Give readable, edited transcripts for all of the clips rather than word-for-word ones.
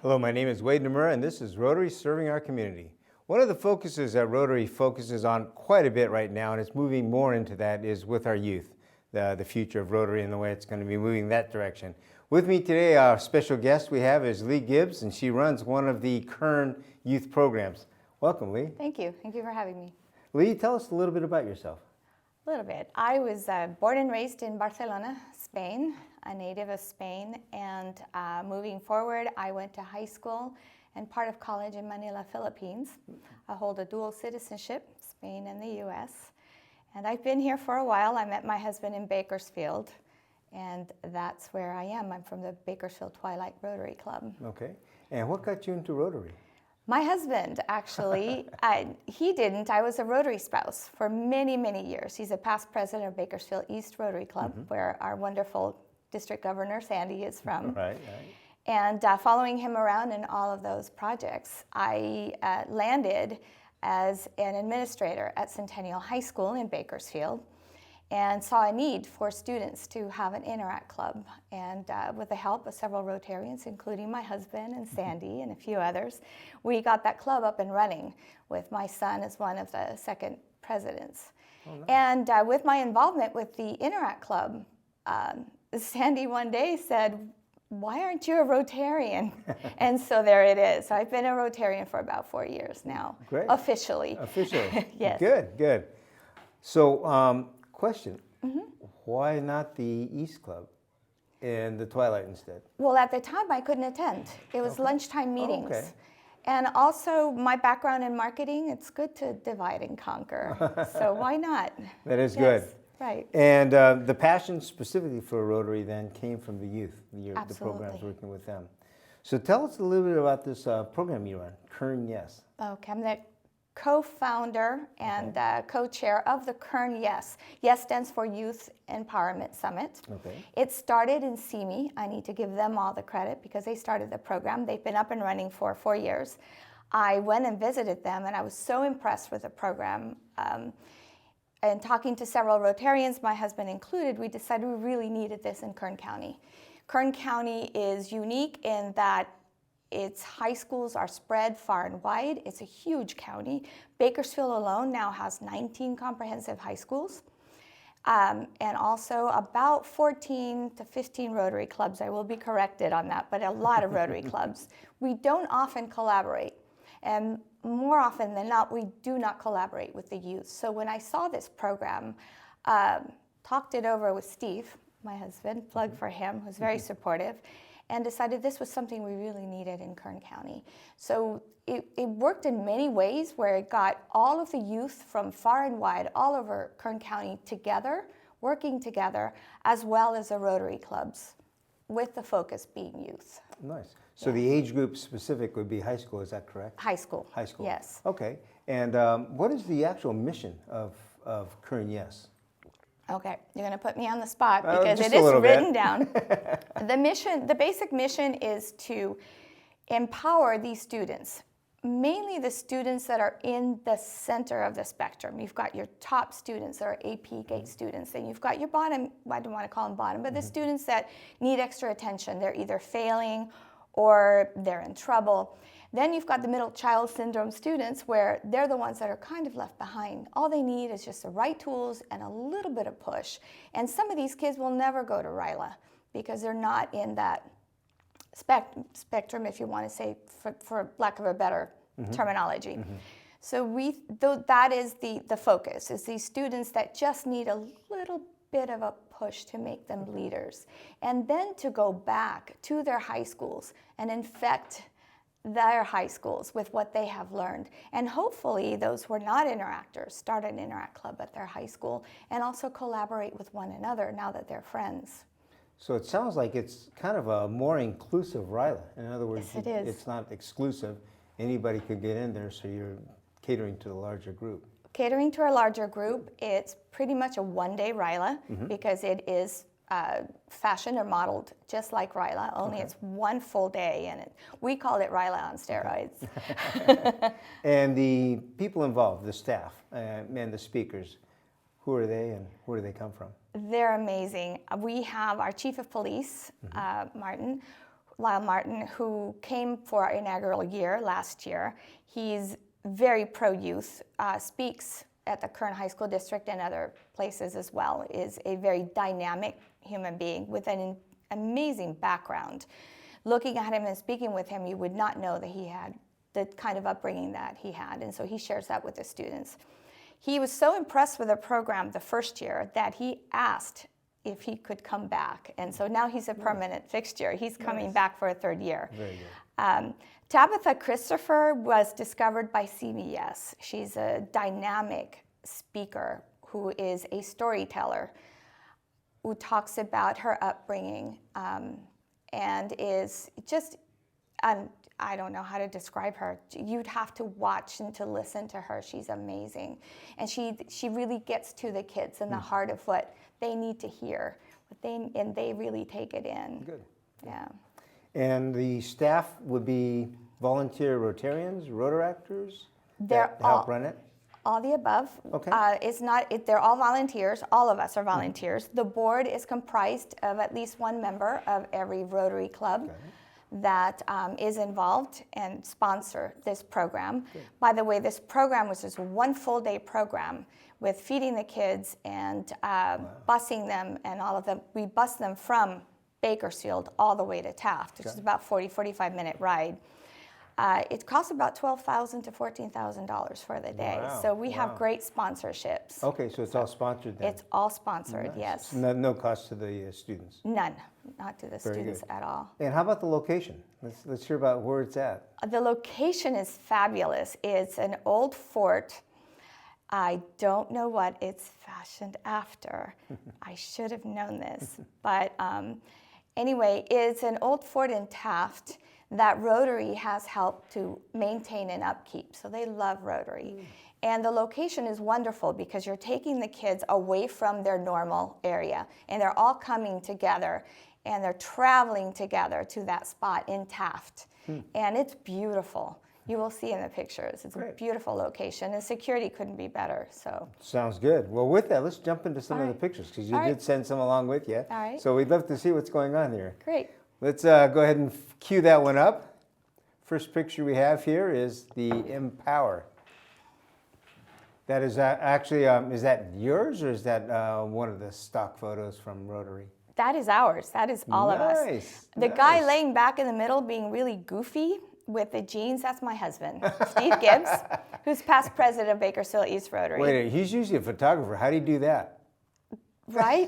Hello, my name is Wade Nomura, and this is Rotary Serving Our Community. One of the focuses that Rotary focuses on quite a bit right now, and it's moving more into that, is with our youth, the future of Rotary and the way it's going to be moving that direction. With me today, our special guest we have is Lee Gibbs, and she runs one of the Kern youth programs. Welcome, Lee. Thank you. Thank you for having me. Lee, tell us a little bit about yourself. A little bit. I was born and raised in Barcelona, Spain, a native of Spain, and moving forward, I went to high school and part of college in Manila, Philippines. I hold a dual citizenship, Spain and the U.S., and I've been here for a while. I met my husband in Bakersfield, and that's where I am. I'm from the Bakersfield Twilight Rotary Club. Okay. And what got you into Rotary? My husband, actually, he didn't. I was a Rotary spouse for many, many years. He's a past president of Bakersfield East Rotary Club, where our wonderful district governor, Sandy, is from. Right. And following him around in all of those projects, I landed as an administrator at Centennial High School in Bakersfield, and saw a need for students to have an Interact club. And with the help of several Rotarians, including my husband and Sandy and a few others, we got that club up and running with my son as one of the second presidents. Oh, nice. And with my involvement with the Interact club, Sandy one day said, "Why aren't you a Rotarian?" And so there it is. So I've been a Rotarian for about 4 years now. Great. Officially. Officially. Yes. Good. So, question, why not the East Club and the Twilight instead? Well, at the time I couldn't attend. It was lunchtime meetings. Oh, okay. And also my background in marketing, it's good to divide and conquer. So why not? That is Yes, good. Right. And the passion specifically for Rotary then came from the youth, the programs working with them. So tell us a little bit about this program you run, Kern Yes. Okay, I'm the co-founder and co-chair of the Kern Yes. Yes stands for Youth Empowerment Summit. Okay. It started in CME. I need to give them all the credit because they started the program. They've been up and running for 4 years. I went and visited them, and I was so impressed with the program. And talking to several Rotarians, my husband included, we decided we really needed this in Kern County. Kern County is unique in that its high schools are spread far and wide. It's a huge county. Bakersfield alone now has 19 comprehensive high schools, and also about 14 to 15 Rotary clubs. I will be corrected on that, but a lot of Rotary clubs. We don't often collaborate, and more often than not, we do not collaborate with the youth. So when I saw this program, talked it over with Steve, my husband, plug for him, who's very supportive, and decided this was something we really needed in Kern County. So it worked in many ways where it got all of the youth from far and wide, all over Kern County together, working together, as well as the Rotary clubs, with the focus being youth. Nice. So the age group specific would be high school, is that correct? High school. High school. Yes. Okay. And what is the actual mission of Kern Yes? Okay, you're going to put me on the spot because it is written down. The basic mission is to empower these students, mainly the students that are in the center of the spectrum. You've got your top students that are AP GATE students, and you've got your bottom, I don't want to call them bottom, but the students that need extra attention. They're either failing or they're in trouble. Then you've got the middle child syndrome students where they're the ones that are kind of left behind. All they need is just the right tools and a little bit of push. And some of these kids will never go to RILA because they're not in that spectrum, if you want to say, for lack of a better terminology. So that is the focus, is these students that just need a little bit of a push to make them leaders. And then to go back to their high schools and infect their high schools with what they have learned. And hopefully those who are not interactors start an Interact club at their high school and also collaborate with one another now that they're friends. So it sounds like it's kind of a more inclusive RILA. In other words, yes, it is. It's not exclusive. Anybody could get in there, so you're catering to a larger group. Catering to a larger group, it's pretty much a one-day RILA because it is fashioned or modeled just like RILA, only it's one full day, and we call it RILA on steroids. And the people involved, the staff and the speakers, who are they and where do they come from? They're amazing. We have our chief of police, Martin, Lyle Martin, who came for our inaugural year last year. He's very pro-youth, speaks at the current high school district and other places as well, is a very dynamic human being with an amazing background. Looking at him and speaking with him, you would not know that he had the kind of upbringing that he had, and so he shares that with the students. He was so impressed with the program the first year that he asked if he could come back, and so now he's a permanent fixture. He's coming back for a third year. Very good. Tabitha Christopher was discovered by CBS. She's a dynamic speaker who is a storyteller who talks about her upbringing and is just, I don't know how to describe her. You'd have to watch and to listen to her. She's amazing. And she really gets to the kids and the heart of what they need to hear. And they really take it in. Good. Yeah. And the staff would be volunteer Rotarians, Rotaractors that help run it? All the above. Okay. They're all volunteers. All of us are volunteers. The board is comprised of at least one member of every Rotary club that is involved and sponsor this program. Good. By the way, this program was just one full day program with feeding the kids and busing them and all of them. We bus them from Bakersfield all the way to Taft, which is about 45-minute ride. It costs about $12,000 to $14,000 for the day. Wow. So we have great sponsorships. Okay, so it's all sponsored then? It's all sponsored, yes. No cost to the students? None, not to the Very students good. at all. And how about the location? Let's hear about where it's at. The location is fabulous. It's an old fort. I don't know what it's fashioned after. I should have known this. But anyway, it's an old fort in Taft that Rotary has helped to maintain and upkeep. So they love Rotary. And the location is wonderful because you're taking the kids away from their normal area and they're all coming together and they're traveling together to that spot in Taft. And it's beautiful. You will see in the pictures. It's a beautiful location and security couldn't be better. So sounds good. Well, with that, let's jump into some of the pictures because you did send some along with you. All right. So we'd love to see what's going on here. Great. Let's go ahead and cue that one up. First picture we have here is the Empower. That is actually, is that yours or is that one of the stock photos from Rotary? That is ours. That is all of us. The guy laying back in the middle being really goofy with the jeans, that's my husband, Steve Gibbs, who's past president of Bakersfield East Rotary. Wait, he's usually a photographer. How do you do that? Right?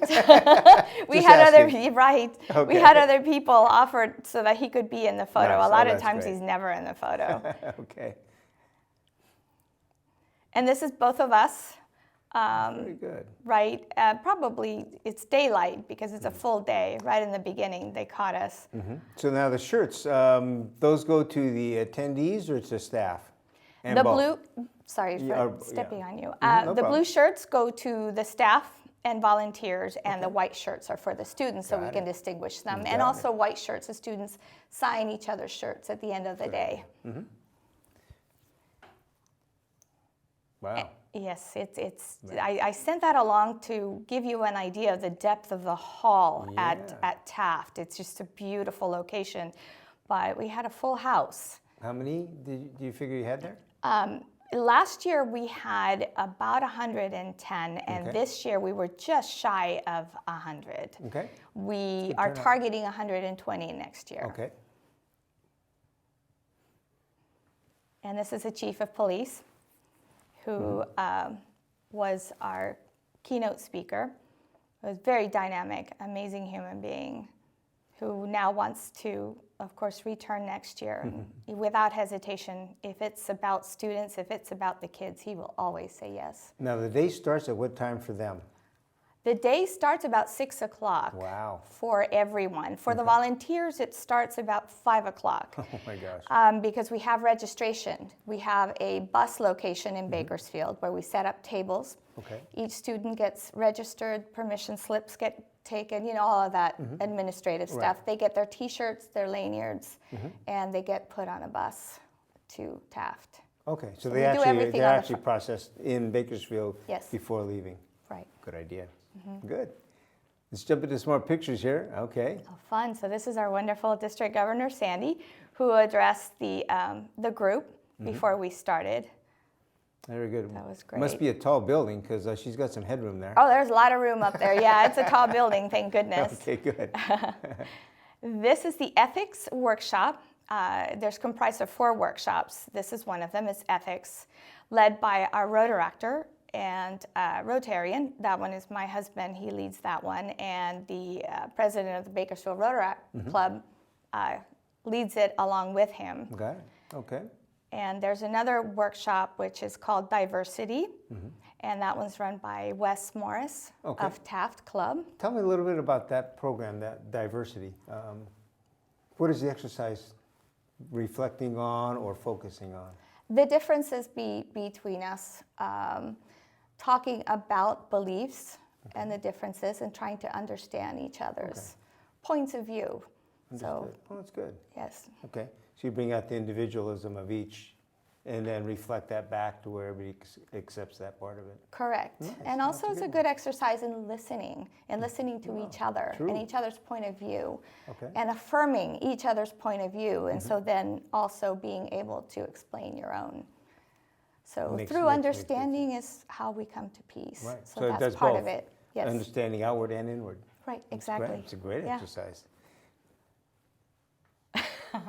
We had other people offered so that he could be in the photo. Nice. A lot of times he's never in the photo. Okay. And this is both of us. Very good. Right? Probably it's daylight because it's a full day. Right in the beginning, they caught us. So now the shirts, those go to the attendees or to staff? And the both? blue, sorry for stepping on you. No the problem. blue shirts go to the staff and volunteers, and the white shirts are for the students, so we can distinguish them. And also white shirts, the students sign each other's shirts at the end of the day. Wow. Yes, I sent that along to give you an idea of the depth of the hall at Taft. It's just a beautiful location, but we had a full house. How many do you figure you had there? Last year we had about 110, and this year we were just shy of 100. Okay. We are targeting 120 next year. Okay. And this is the chief of police, who was our keynote speaker. He was very dynamic, amazing human being, who now wants to, of course, return next year without hesitation. If it's about students, if it's about the kids, he will always say yes. Now the day starts at what time for them? The day starts about 6 o'clock. Wow. For everyone. For the volunteers, it starts about 5 o'clock. Oh my gosh. Because we have registration. We have a bus location in Bakersfield where we set up tables. Okay. Each student gets registered, permission slips get taken, all of that administrative stuff. They get their T-shirts, their lanyards, and they get put on a bus to Taft. Okay, so we do everything they're on the actually processed in Bakersfield Yes. before leaving. Right. Good idea. Good. Let's jump into some more pictures here. Okay. Oh, fun. So this is our wonderful District Governor, Sandy, who addressed the group before we started. Very good. That was great. Must be a tall building because she's got some headroom there. Oh, there's a lot of room up there. Yeah, it's a tall building, thank goodness. Okay, good. This is the ethics workshop. There's comprised of 4 workshops. This is one of them. It's ethics, led by our Rotaract and Rotarian. That one is my husband. He leads that one. And the president of the Bakersfield Rotary Club leads it along with him. Got it. Okay. And there's another workshop which is called Diversity, and that one's run by Wes Morris of Taft Club. Tell me a little bit about that program, that Diversity. What is the exercise reflecting on or focusing on? The differences between us, talking about beliefs and the differences and trying to understand each other's points of view. Understood. Oh, that's good. Yes. Okay. So you bring out the individualism of each and then reflect that back to where everybody accepts that part of it. Correct. Nice. And also it's a good exercise in listening and listening to each other True. and each other's point of view Okay. and affirming each other's point of view. And so then also being able to explain your own. So through understanding is how we come to peace. Right. So it that's does part both. of it. Yes. Understanding outward and inward. Right, That's exactly. great. It's a great exercise. No,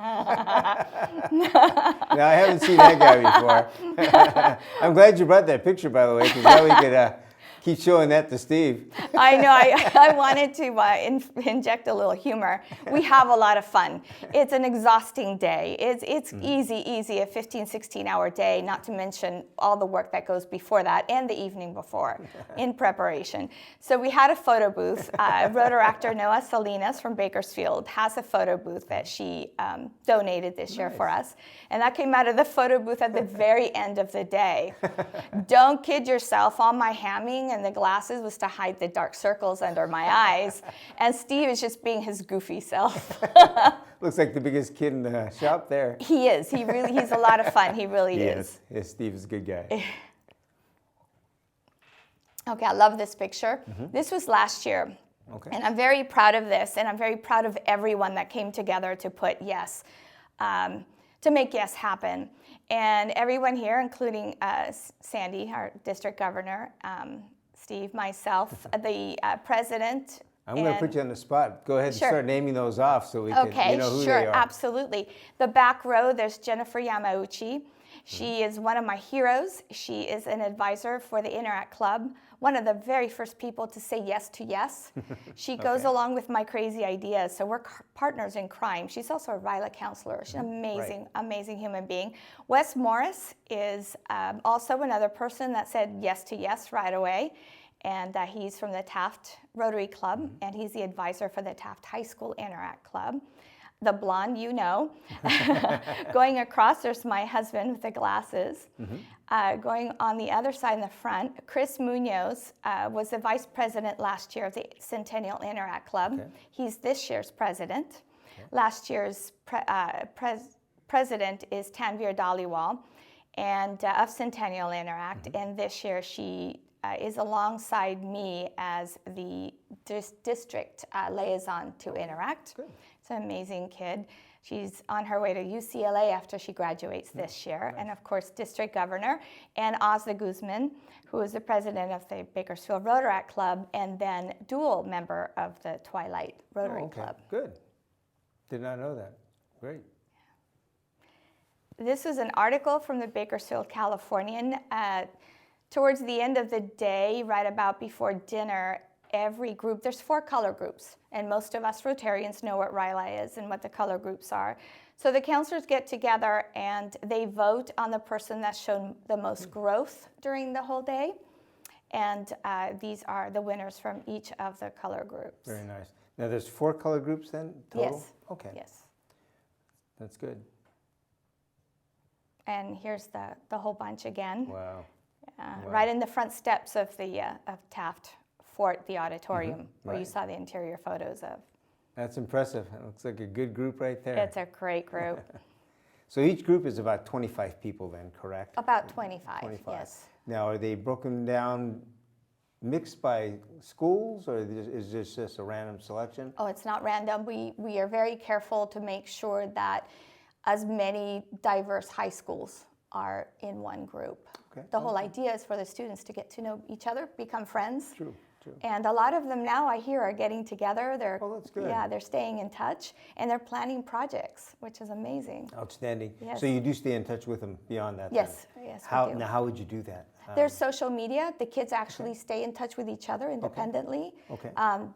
I haven't seen that guy before. I'm glad you brought that picture, by the way, because now we could keep showing that to Steve. I know. I wanted to inject a little humor. We have a lot of fun. It's an exhausting day. It's easy, a 15, 16-hour day, not to mention all the work that goes before that and the evening before in preparation. So we had a photo booth. Rotaract Noah Salinas from Bakersfield has a photo booth that she donated this year for us. And that came out of the photo booth at the very end of the day. Don't kid yourself. All my hamming and the glasses was to hide the dark circles under my eyes. And Steve is just being his goofy self. Looks like the biggest kid in the shop there. He is. He's a lot of fun. He really is. Yes, Steve is a good guy. Okay, I love this picture. This was last year. Okay. And I'm very proud of this, and I'm very proud of everyone that came together to put yes, to make yes happen. And everyone here, including Sandy, our district governor, Steve, myself, the president. I'm going to put you on the spot. Go ahead and start naming those off so we can know who they are. Absolutely. The back row, there's Jennifer Yamauchi. She is one of my heroes. She is an advisor for the Interact Club, one of the very first people to say yes to yes. She goes along with my crazy ideas, so we're partners in crime. She's also a RILA counselor. She's an amazing, amazing human being. Wes Morris is also another person that said yes to yes right away, and he's from the Taft Rotary Club, and he's the advisor for the Taft High School Interact Club. The blonde, you know. Going across, there's my husband with the glasses. Going on the other side in the front, Chris Munoz was the vice president last year of the Centennial Interact Club. He's this year's president. Last year's president is Tanvir Dhaliwal and of Centennial Interact. And this year she is alongside me as the district liaison to Interact. Good. It's an amazing kid. She's on her way to UCLA after she graduates this year. And of course, district governor, and Ozza Guzman, who is the president of the Bakersfield Rotaract Club and then dual member of the Twilight Rotary Club. Good. Did not know that. Great. This is an article from the Bakersfield Californian. Towards the end of the day, right about before dinner, every group, there's 4 color groups, and most of us Rotarians know what RILA is and what the color groups are. So the counselors get together and they vote on the person that's shown the most growth during the whole day, and these are the winners from each of the color groups. Very nice. Now there's 4 color groups then total? Yes. Okay. Yes. That's good. And here's the whole bunch again. Wow. Right in the front steps of the of Taft Fort, the auditorium, where you saw the interior photos of. That's impressive. It looks like a good group right there. It's a great group. So each group is about 25 people then, correct? About 25, 25. yes. Now, are they broken down mixed by schools, or is this just a random selection? Oh, it's not random. We are very careful to make sure that as many diverse high schools are in one group. Okay. The whole idea is for the students to get to know each other, become friends. True. And a lot of them now, I hear, are getting together. That's good. Yeah, they're staying in touch, and they're planning projects, which is amazing. Outstanding. Yes. So you do stay in touch with them beyond that? Yes, then? yes, How, we do. Now, how would you do that? There's social media. The kids actually stay in touch with each other independently. Okay.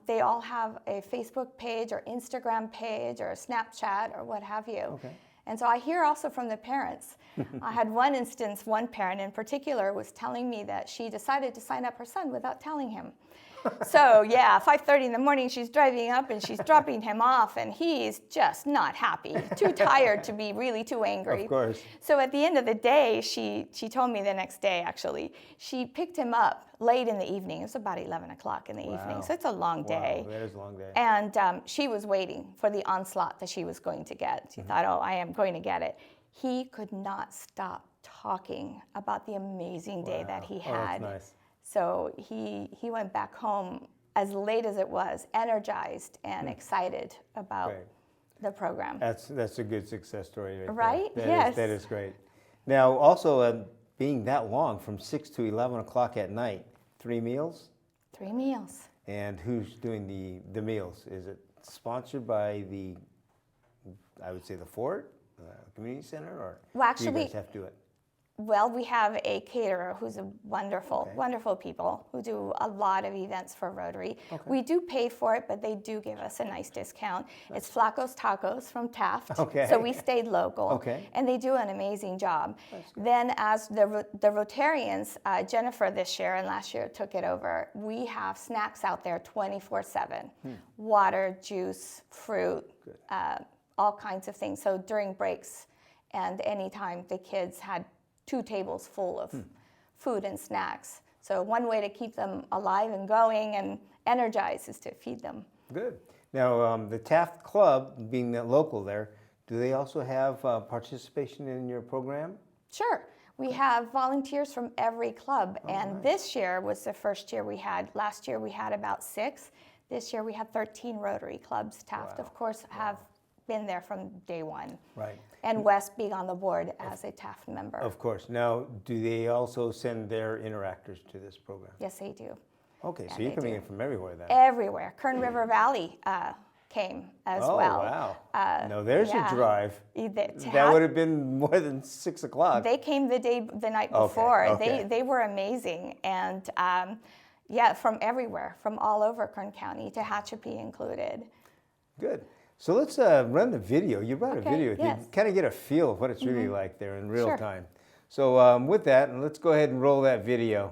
They all have a Facebook page or Instagram page or a Snapchat or what have you. Okay. And so I hear also from the parents. I had one instance, one parent in particular was telling me that she decided to sign up her son without telling him. So yeah, 5:30 in the morning, she's driving up and she's dropping him off, and he's just not happy, too tired to be really too angry. Of course. So at the end of the day, she told me the next day, actually, she picked him up late in the evening. It was about 11 o'clock in the evening, so it's a long day. Wow, that is a long day. And she was waiting for the onslaught that she was going to get. She thought, oh, I am going to get it. He could not stop talking about the amazing day that he had. Oh, that's nice. So he went back home as late as it was, energized and excited about the program. That's a good success story right there. Right? Yes. That is great. Now, also, being that long, from 6 to 11 o'clock at night, 3 meals? 3 meals. And who's doing the meals? Is it sponsored by I would say the Fort, Community Center, or Well, actually, do you guys have to do it? Well, we have a caterer who's a wonderful people who do a lot of events for Rotary. Okay. We do pay for it, but they do give us a nice discount. It's Flacco's Tacos from Taft, so we stayed local, and they do an amazing job. Then as the Rotarians, Jennifer this year and last year took it over, we have snacks out there 24/7, water, juice, fruit, all kinds of things. So during breaks and anytime, the kids had 2 tables full of food and snacks. So one way to keep them alive and going and energized is to feed them. Good. Now, the Taft Club, being that local there, do they also have participation in your program? Sure. We have volunteers from every club, and this year was the first year we had. Last year we had about 6. This year we had 13 Rotary clubs. Taft, of course, have been there from day one. Right. And West being on the board as a Taft member. Of course. Now, do they also send their interactors to this program? Yes, they do. Okay, so you're coming in from everywhere then. Everywhere. Kern River Valley came as well. Oh, wow. Now, there's a drive. That would have been more than 6 o'clock. They came the night before. Okay. They were amazing. And from everywhere, from all over Kern County, Tehachapi included. Good. So let's run the video. You brought a video. Yes. You kind of get a feel of what it's really like there in real time. So with that, let's go ahead and roll that video.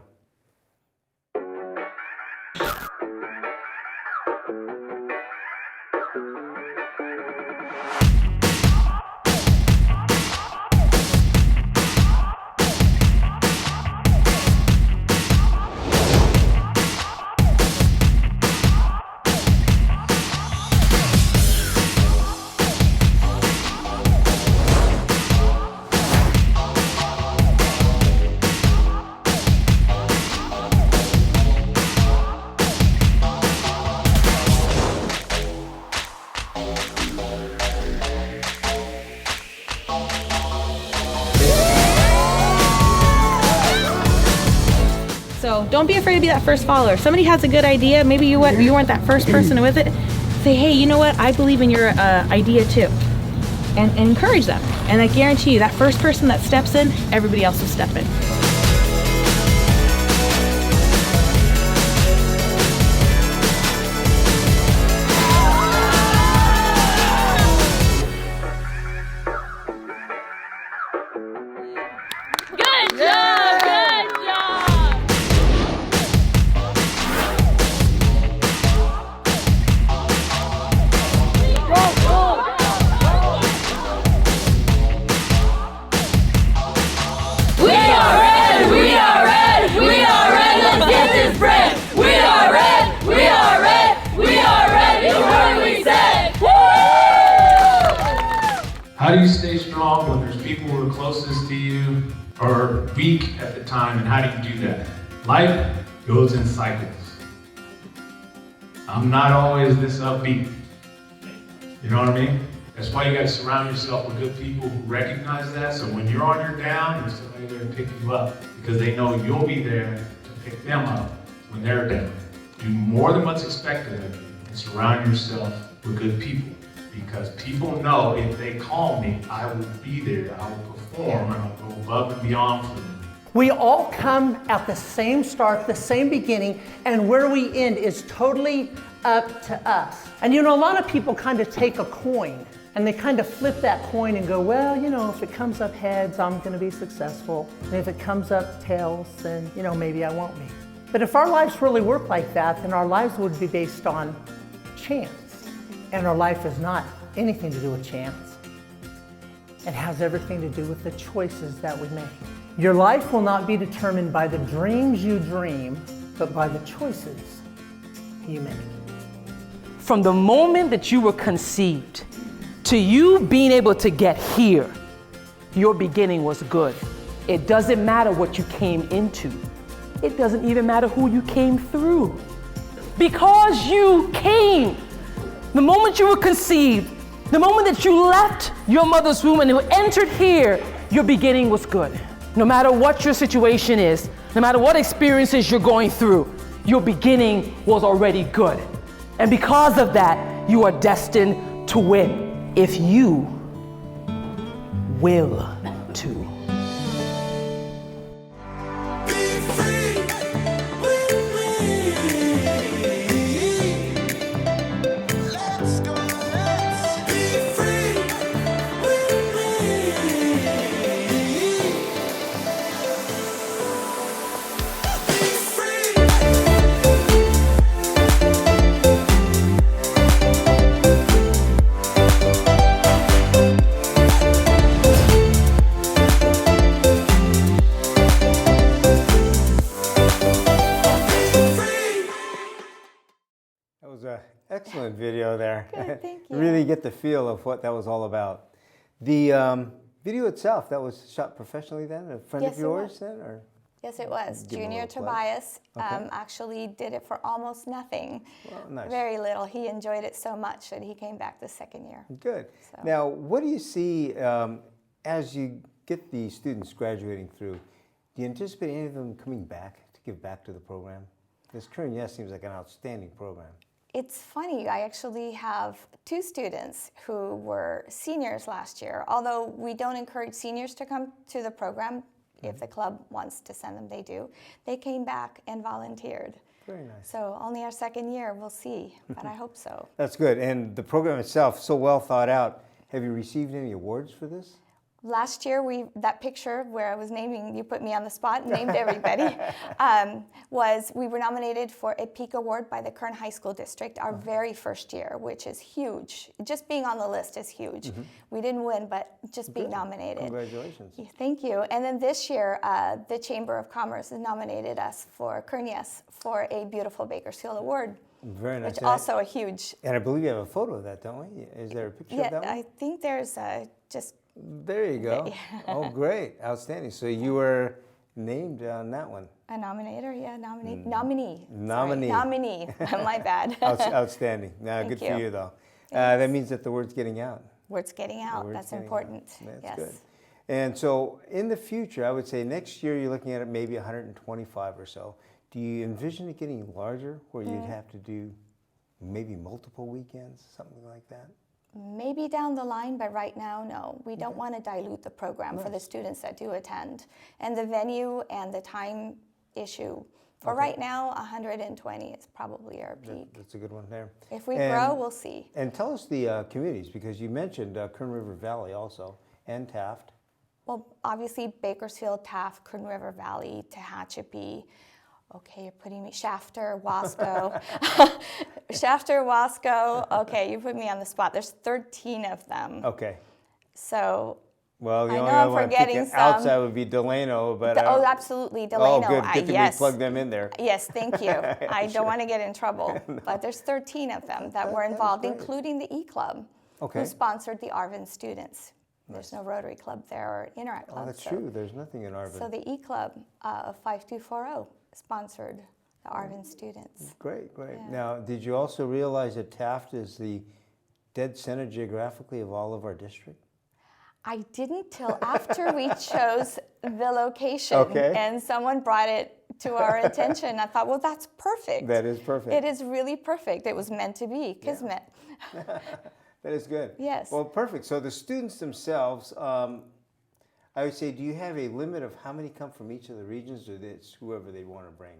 So don't be afraid to be that first follower. If somebody has a good idea, maybe you weren't that first person with it, say, hey, you know what, I believe in your idea too. And encourage them. And I guarantee you, that first person that steps in, everybody else will step in. How do you stay strong when there's people who are closest to you are weak at the time, and how do you do that? Life goes in cycles. I'm not always this upbeat. You know what I mean? That's why you gotta surround yourself with good people who recognize that, so when you're on your down, there's somebody there to pick you up, because they know you'll be there to pick them up when they're down. Do more than what's expected of you, and surround yourself with good people, because people know if they call me, I will be there, I will perform, and I'll go above and beyond for them. We all come at the same start, the same beginning, and where we end is totally up to us. And you know, a lot of people kind of take a coin and they kind of flip that coin and go, well, you know, if it comes up heads, I'm going to be successful. And if it comes up tails, then, you know, maybe I won't be. But if our lives really work like that, then our lives would be based on chance. And our life is not anything to do with chance. It has everything to do with the choices that we make. Your life will not be determined by the dreams you dream, but by the choices you make. From the moment that you were conceived to you being able to get here, your beginning was good. It doesn't matter what you came into. It doesn't even matter who you came through. Because you came, the moment you were conceived, the moment that you left your mother's womb and you entered here, your beginning was good. No matter what your situation is, no matter what experiences you're going through, your beginning was already good. And because of that, you are destined to win if you will to. Excellent video there. Good, thank you. Really get the feel of what that was all about. The video itself, that was shot professionally then? A friend Yes, of it yours was. then? Or? Yes, it was. Give him a Junior little plug. Tobias Okay. actually did it for almost nothing. Well, nice. Very little. He enjoyed it so much that he came back the second year. Good. So. Now, what do you see as you get the students graduating through? Do you anticipate any of them coming back to give back to the program? This Current Yes seems like an outstanding program. It's funny, I actually have 2 students who were seniors last year. Although we don't encourage seniors to come to the program, if the club wants to send them, they do. They came back and volunteered. Very nice. So only our second year, we'll see, but I hope so. That's good. And the program itself, so well thought out. Have you received any awards for this? Last year, that picture where I was naming, you put me on the spot and named everybody, we were nominated for a Peak Award by the Kern High School District, our very first year, which is huge. Just being on the list is huge. Mm-hmm. We didn't win, but just being nominated. Congratulations. Thank you. And then this year, the Chamber of Commerce has nominated us for Kern Yes for a Beautiful Bakersfield Award. Very nice. Which also a huge. And I believe you have a photo of that, don't we? Is there a picture of that one? I think there's just. There you go. Oh, great. Outstanding. So you were named on that one. A nominator, yeah, nominee. Nominee. Sorry, nominee. My bad. Outstanding. Good for you, though. That means that the word's getting out. Word's getting out. That's important. That's good. And so in the future, I would say next year you're looking at it maybe 125 or so. Do you envision it getting larger where you'd have to do maybe multiple weekends, something like that? Maybe down the line, but right now, no. We don't want to dilute the program for the students that do attend. And the venue and the time issue, for right now, 120 is probably our peak. That's a good one there. If we grow, we'll see. And tell us the communities, because you mentioned Kern River Valley also, and Taft. Well, obviously, Bakersfield, Taft, Kern River Valley, Tehachapi. Okay, you're putting me, Shafter, Wasco. Shafter, Wasco. Okay, you put me on the spot. There's 13 of them. Okay. So, well, the I know only I'm other one forgetting picking some. outside would be Delano, but oh, absolutely, Delano. Oh, good. Good to yes. plug them in there. Yes, thank you. I don't want to get in trouble, but there's 13 of them that were involved, including the E-Club, who sponsored the Arvin students. There's no Rotary Club there or Interact Club. Oh, that's true. There's nothing in Arvin. So the E-Club of 5240 sponsored the Arvin students. Great, great. Yeah. Now, did you also realize that Taft is the dead center geographically of all of our district? I didn't till after we chose the location, Okay. and someone brought it to our attention. I thought, well, that's perfect. That is perfect. It is really perfect. It was meant to be, kismet. That is good. Yes. Well, perfect. So the students themselves, I would say, do you have a limit of how many come from each of the regions, or it's whoever they want to bring?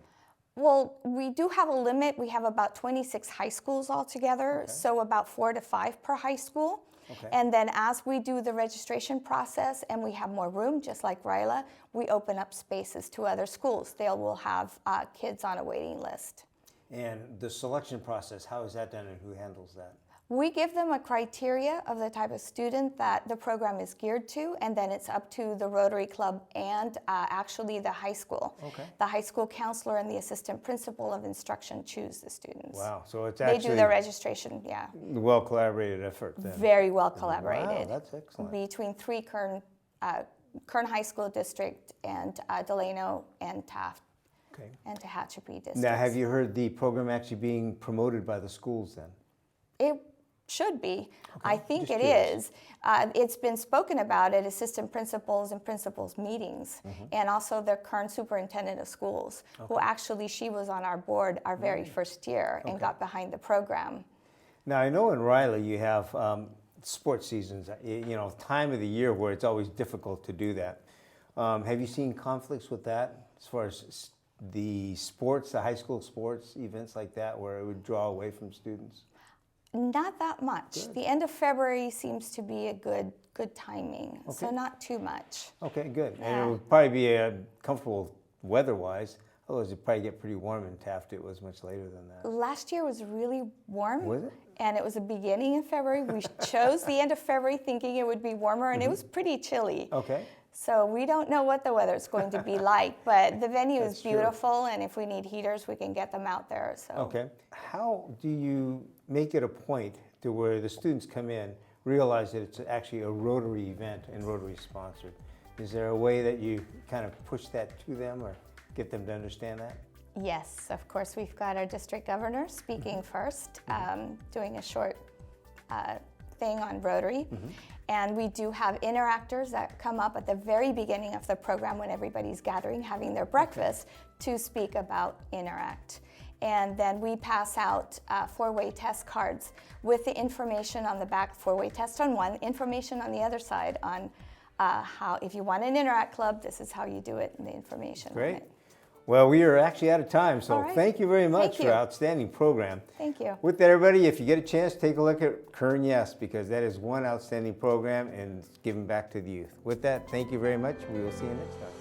Well, we do have a limit. We have about 26 high schools altogether, so about 4 to 5 per high school. Okay. And then as we do the registration process and we have more room, just like Ryla, we open up spaces to other schools. They will have kids on a waiting list. And the selection process, how is that done and who handles that? We give them a criteria of the type of student that the program is geared to, and then it's up to the Rotary Club and actually the high school. Okay. The high school counselor and the assistant principal of instruction choose the students. Wow, so it's They actually do the registration, yeah. a well-collaborated effort then. Very well collaborated. Wow, that's excellent. Between 3 Kern High School District and Delano and Taft Okay. and Tehachapi districts. Now, have you heard the program actually being promoted by the schools then? It should be. I think just it curious. is. It's been spoken about at assistant principals and principals meetings, and also the current superintendent of schools, who actually, she was on our board our very first year and got behind the program. Now, I know in Riley you have sports seasons, time of the year where it's always difficult to do that. Have you seen conflicts with that as far as the sports, the high school sports, events like that, where it would draw away from students? Not that much. Good. The end of February seems to be a good timing, so Okay. not too much. Okay, good. And Yeah. it would probably be comfortable weather-wise. Otherwise, it'd probably get pretty warm in Taft. It was much later than that. Last year was really warm. Was it? And it was the beginning of February. We chose the end of February thinking it would be warmer, and it was pretty chilly. Okay. So we don't know what the weather's going to be like, but the venue That's is true. beautiful, and if we need heaters, we can get them out there. So Okay. How do you make it a point to where the students come in, realize that it's actually a Rotary event and Rotary sponsored? Is there a way that you kind of push that to them or get them to understand that? yes, of course, we've got our district governor speaking first, doing a short thing on Rotary. And we do have interactors that come up at the very beginning of the program when everybody's gathering, having their breakfast, to speak about Interact. And then we pass out 4-way test cards with the information on the back, 4-way test on one, information on the other side on how, if you want an Interact club, this is how you do it, and the information on Great. it. Well, we are actually out of time, so All right. thank you very much Thank for you. an outstanding program. Thank you. With that, everybody, if you get a chance, take a look at Kern Yes, because that is one outstanding program and it's giving back to the youth. With that, thank you very much. We will see you next time.